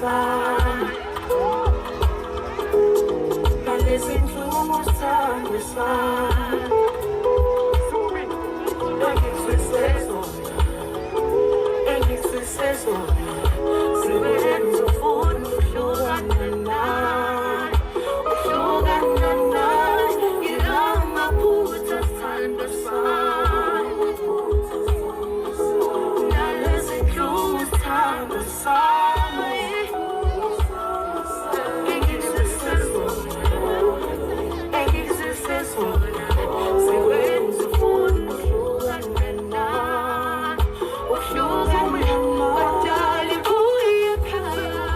sami nalezinhlungu sami sami engizwise zona siwenza ufuna uhlukana naye ngilamaphutha sithando sami nalezinhlungu sithando sami engizwise zona siwenza ufuna uhlukana naye wadala buya ekhaya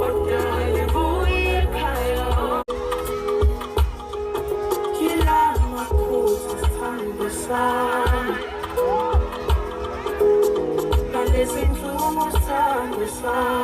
wadala buya ekhaya ngilamaphutha sithando sami nalezinhlungu sithando sami